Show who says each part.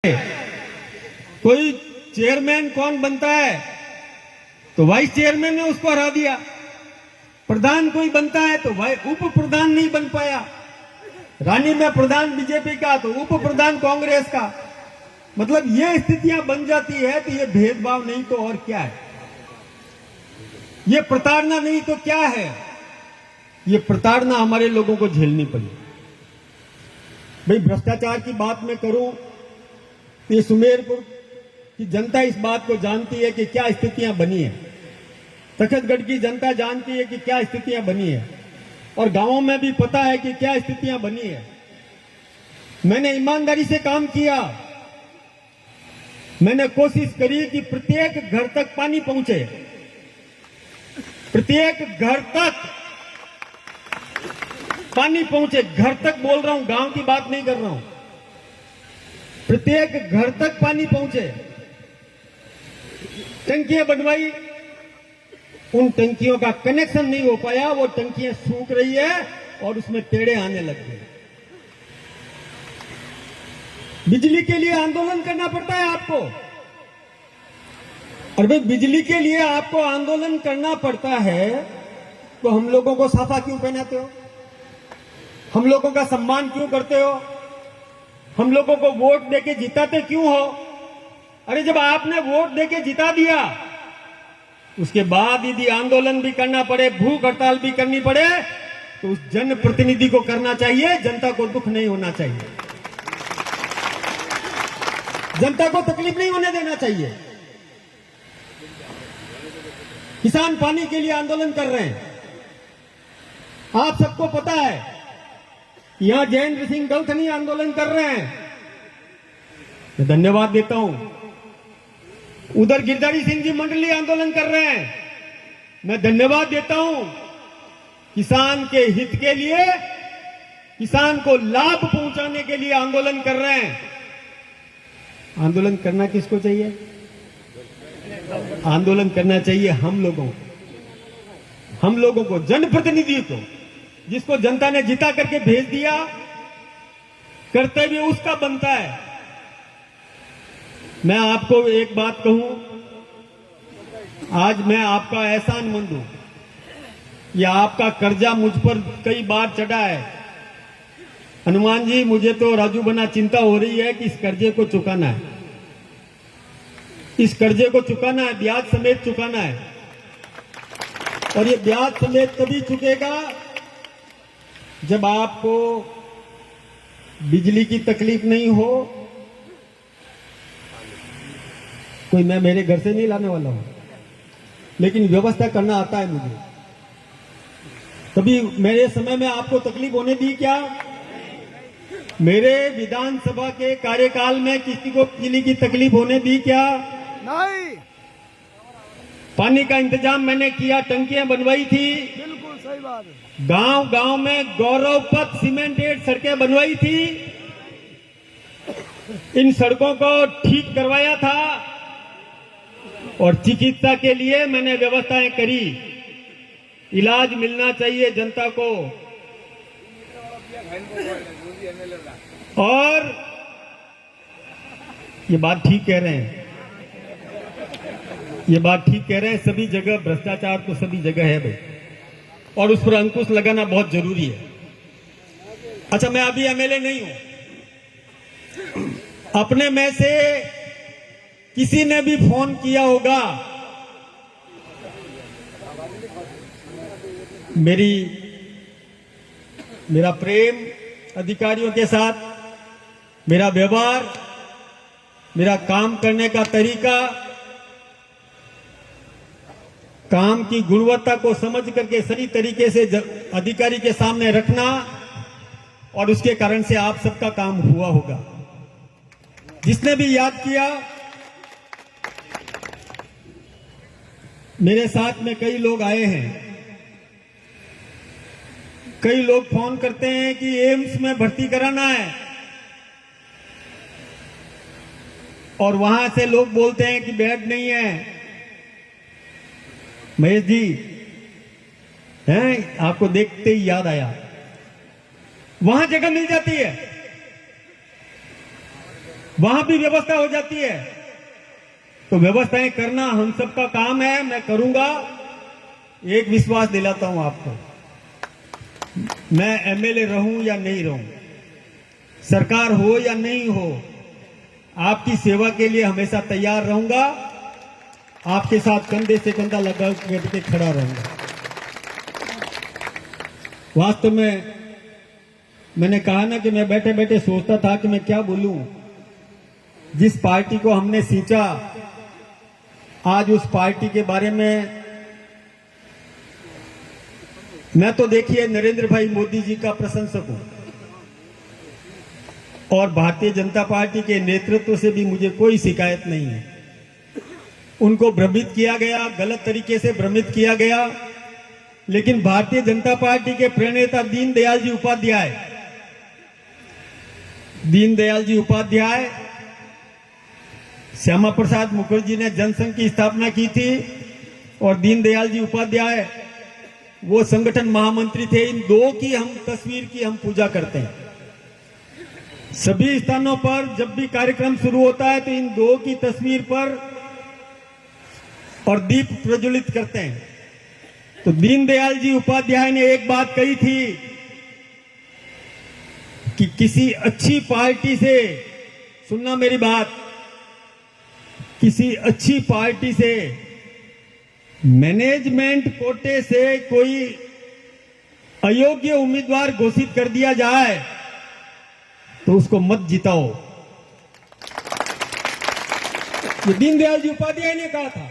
Speaker 1: कोई चेयरमैन कौन बनता है तो वाइस चेयरमैन ने उसको हरा दिया। प्रधान कोई बनता है तो उप प्रधान नहीं बन पाया। रानी में प्रधान बीजेपी का तो उप प्रधान कांग्रेस का। मतलब ये स्थितियां बन जाती है तो ये भेदभाव नहीं तो और क्या है, ये प्रताड़ना नहीं तो क्या है। ये प्रताड़ना हमारे लोगों को झेलनी पड़ी। भाई भ्रष्टाचार की बात मैं करूं, ये सुमेरपुर की जनता इस बात को जानती है कि क्या स्थितियां बनी है। तखतगढ़ की जनता जानती है कि क्या स्थितियां बनी है, और गांवों में भी पता है कि क्या स्थितियां बनी है। मैंने ईमानदारी से काम किया। मैंने कोशिश करी कि प्रत्येक घर तक पानी पहुंचे, प्रत्येक घर तक पानी पहुंचे। घर तक बोल रहा हूं, गांव की बात नहीं कर रहा हूं। प्रत्येक घर तक पानी पहुंचे। टंकियां बनवाई, उन टंकियों का कनेक्शन नहीं हो पाया, वो टंकियां सूख रही है और उसमें टेढ़े आने लग गए। बिजली के लिए आंदोलन करना पड़ता है आपको, और भाई बिजली के लिए आपको आंदोलन करना पड़ता है तो हम लोगों को साफा क्यों पहनाते हो, हम लोगों का सम्मान क्यों करते हो, हम लोगों को वोट देके जिताते क्यों हो। अरे जब आपने वोट देके जिता दिया, उसके बाद यदि आंदोलन भी करना पड़े, भूख हड़ताल भी करनी पड़े, तो उस जनप्रतिनिधि को करना चाहिए। जनता को दुख नहीं होना चाहिए, जनता को तकलीफ नहीं होने देना चाहिए। किसान पानी के लिए आंदोलन कर रहे हैं, आप सबको पता है। यहां जयेंद्र सिंह गौथनी आंदोलन कर रहे हैं, मैं धन्यवाद देता हूं। उधर गिरधारी सिंह जी मंडली आंदोलन कर रहे हैं, मैं धन्यवाद देता हूं। किसान के हित के लिए, किसान को लाभ पहुंचाने के लिए आंदोलन कर रहे हैं। आंदोलन करना किसको चाहिए? आंदोलन करना चाहिए हम लोगों को, जनप्रतिनिधि को, जिसको जनता ने जिता करके भेज दिया। कर्तव्य उसका बनता है। मैं आपको एक बात कहूं, आज मैं आपका एहसानमंद हूं। यह आपका कर्जा मुझ पर कई बार चढ़ा है। हनुमान जी, मुझे तो राजू बना चिंता हो रही है कि इस कर्जे को चुकाना है, इस कर्जे को चुकाना है, ब्याज समेत चुकाना है। और ये ब्याज समेत तभी चुकेगा जब आपको बिजली की तकलीफ नहीं हो। कोई मैं मेरे घर से नहीं लाने वाला हूं, लेकिन व्यवस्था करना आता है मुझे। कभी मेरे समय में आपको तकलीफ होने दी क्या? मेरे विधानसभा के कार्यकाल में किसी को बिजली की तकलीफ होने दी क्या?
Speaker 2: नहीं।
Speaker 1: पानी का इंतजाम मैंने किया, टंकियां बनवाई थी।
Speaker 2: बिल्कुल सही बात है।
Speaker 1: गांव गांव में गौरव पथ सीमेंटेड सड़कें बनवाई थी। इन सड़कों को ठीक करवाया था, और चिकित्सा के लिए मैंने व्यवस्थाएं करी। इलाज मिलना चाहिए जनता को, और ये बात ठीक कह रहे हैं, ये बात ठीक कह रहे हैं। सभी जगह भ्रष्टाचार तो सभी जगह है भाई, और उस पर अंकुश लगाना बहुत जरूरी है। अच्छा, मैं अभी एमएलए नहीं हूं। अपने में से किसी ने भी फोन किया होगा, मेरा प्रेम अधिकारियों के साथ, मेरा व्यवहार, मेरा काम करने का तरीका, काम की गुणवत्ता को समझ करके सही तरीके से अधिकारी के सामने रखना, और उसके कारण से आप सबका काम हुआ होगा। जिसने भी याद किया, मेरे साथ में कई लोग आए हैं। कई लोग फोन करते हैं कि एम्स में भर्ती कराना है, और वहां से लोग बोलते हैं कि बेड नहीं है। महेश जी हैं, आपको देखते ही याद आया, वहां जगह मिल जाती है। वहां भी व्यवस्था हो जाती है। तो व्यवस्थाएं करना हम सबका काम है, मैं करूंगा। एक विश्वास दिलाता हूं आपको, मैं एमएलए रहूं या नहीं रहूं, सरकार हो या नहीं हो, आपकी सेवा के लिए हमेशा तैयार रहूंगा। आपके साथ कंधे से कंधा लगा करके खड़ा रहूंगा। वास्तव में मैंने कहा ना कि मैं बैठे बैठे सोचता था कि मैं क्या बोलूं। जिस पार्टी को हमने सींचा, आज उस पार्टी के बारे में मैं तो देखिए नरेंद्र भाई मोदी जी का प्रशंसक हूं, और भारतीय जनता पार्टी के नेतृत्व से भी मुझे कोई शिकायत नहीं है। उनको भ्रमित किया गया, गलत तरीके से भ्रमित किया गया, लेकिन भारतीय जनता पार्टी के प्रणेता दीनदयाल जी उपाध्याय, श्यामा प्रसाद मुखर्जी ने जनसंघ की स्थापना की थी और दीनदयाल जी उपाध्याय वो संगठन महामंत्री थे। इन दो की हम तस्वीर की हम पूजा करते हैं। सभी स्थानों पर जब भी कार्यक्रम शुरू होता है तो इन दो की तस्वीर पर और दीप प्रज्वलित करते हैं। तो दीनदयाल जी उपाध्याय ने एक बात कही थी कि किसी अच्छी पार्टी से, सुनना मेरी बात, किसी अच्छी पार्टी से मैनेजमेंट कोटे से कोई अयोग्य उम्मीदवार घोषित कर दिया जाए तो उसको मत जिताओ। ये दीनदयाल जी उपाध्याय ने कहा था।